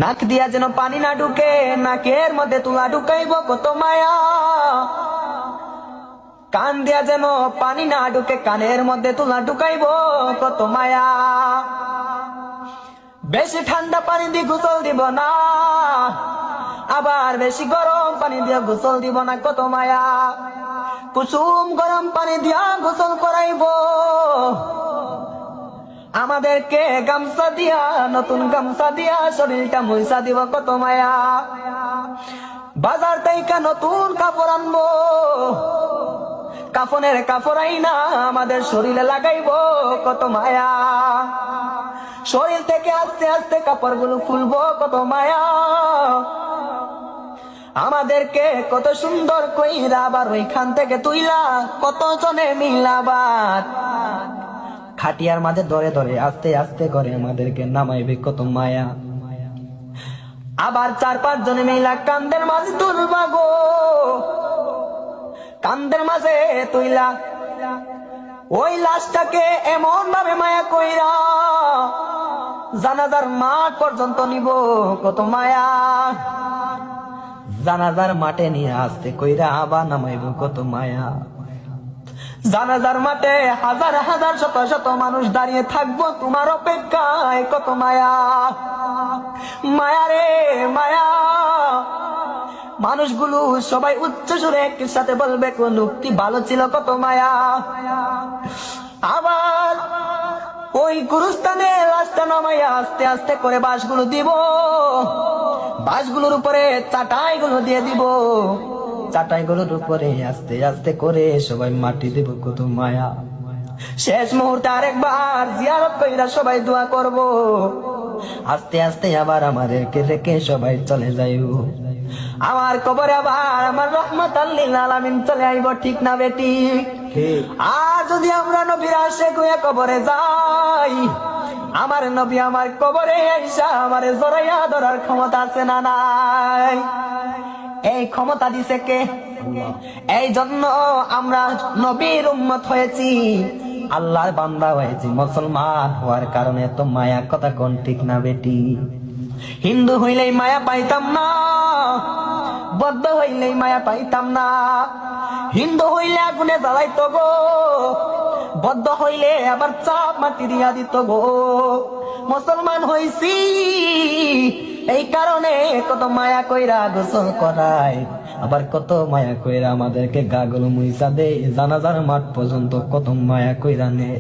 নাক দিয়া যেন পানি না ঢুকে, নাকের মধ্যে তুলা ঢুকাইব কত মায়া। কান দিয়া যেন পানি না ঢুকে, কানের মধ্যে তুলা ঢুকাইব কত মায়া। বেশি ঠান্ডা পানি দিয়ে গোসল দিব না, আবার বেশি গরম পানি দিয়ে গোসল দিব না, কত মায়া। কুসুম গরম পানি দিয়া গোসল করাইব, আমাদেরকে গামছা দিয়া, নতুন গামছা দিয়া শরীরটা মুইসা দিব, কত মায়া। বাজার থেকে নতুন কাপড় আনবো, কাফনের কাপড় আইনা আমাদের শরীরে লাগাইব, কত মায়া। শরীর থেকে আস্তে আস্তে কাপড়গুলো খুলবো, কত মায়া। আমাদেরকে কত সুন্দর কইরা আবার ওইখান থেকে তুইলা কত জনে মিলাবার খাটিয়ার মাঝে ধরে ধরে আস্তে আস্তে করে আমাদেরকে নামাইবে, কত মায়া। আবার 4-5 জনে মিলা কান্দের মাঝে তুলবা গো, কান্দের মাঝে তুইলা ওই লাশটাকে এমন ভাবে মায়া কইরা জানাজার মাঠ পর্যন্ত নিব, কত মায়া। জানাজার মাঠে নিয়ে আসতে কইরা আবার নামাইব, কত মায়া। জানাজার মাঠে হাজার হাজার শত শত মানুষ দাঁড়িয়ে থাকবো তোমার অপেক্ষায়, কত মায়া। মায়া রে মায়া। মানুষগুলো সবাই উচ্চ সুরে একই সাথে বলবে কোন লোকটি ভালো ছিল, কত মায়া। আবার ওই গুরুস্থানে লাশটা নামাইয়া আস্তে আস্তে করে বাঁশগুলো দিব, বাঁশগুলোর উপরে চাটাইগুলো দিয়ে দিব, চাটাইগুলোর উপরে আস্তে আস্তে করে সবাই মাটি দিব, কত মায়া। শেষ মুহূর্তে আরেকবার জিয়ারত কইরা সবাই দোয়া করব, আস্তে আস্তে আবার আমাদেরকে রেখে সবাই চলে যাইব। আমার কবরে আবার আমার রহমাতাল লিল আলামিন চলে আইব, ঠিক না বেটি? আর যদি আমরা নবীর আশিক হইয়া কবরে যাই, আমার নবী আমার কবরে আইসা আমারে জড়াইয়া ধরার ক্ষমতা আছে না নাই? এই ক্ষমতা দিছে কে? এই জন্য আমরা নবীর উম্মত হয়েছি, আল্লাহর বান্দা হয়েছি। মুসলমান হওয়ার কারণে তো মায়া, কথা কোন ঠিক না বেটি? হিন্দু হইলেই মায়া পাইতাম না, বৌদ্ধ হইলেই মায়া পাইতাম না। হিন্দু হইলে আগুনে জ্বালাইতো গো, বৌদ্ধ হইলে আবার চাপ মাটি দিয়া দিত গো। মুসলমান হইছি এই কারণে কত মায়া কইরা গোসল করায়, আবার কত মায়া কইরা আমাদেরকে গাগুলো মুইসা দেয়, জানাজার মাঠ পর্যন্ত কত মায়া কইরা নে।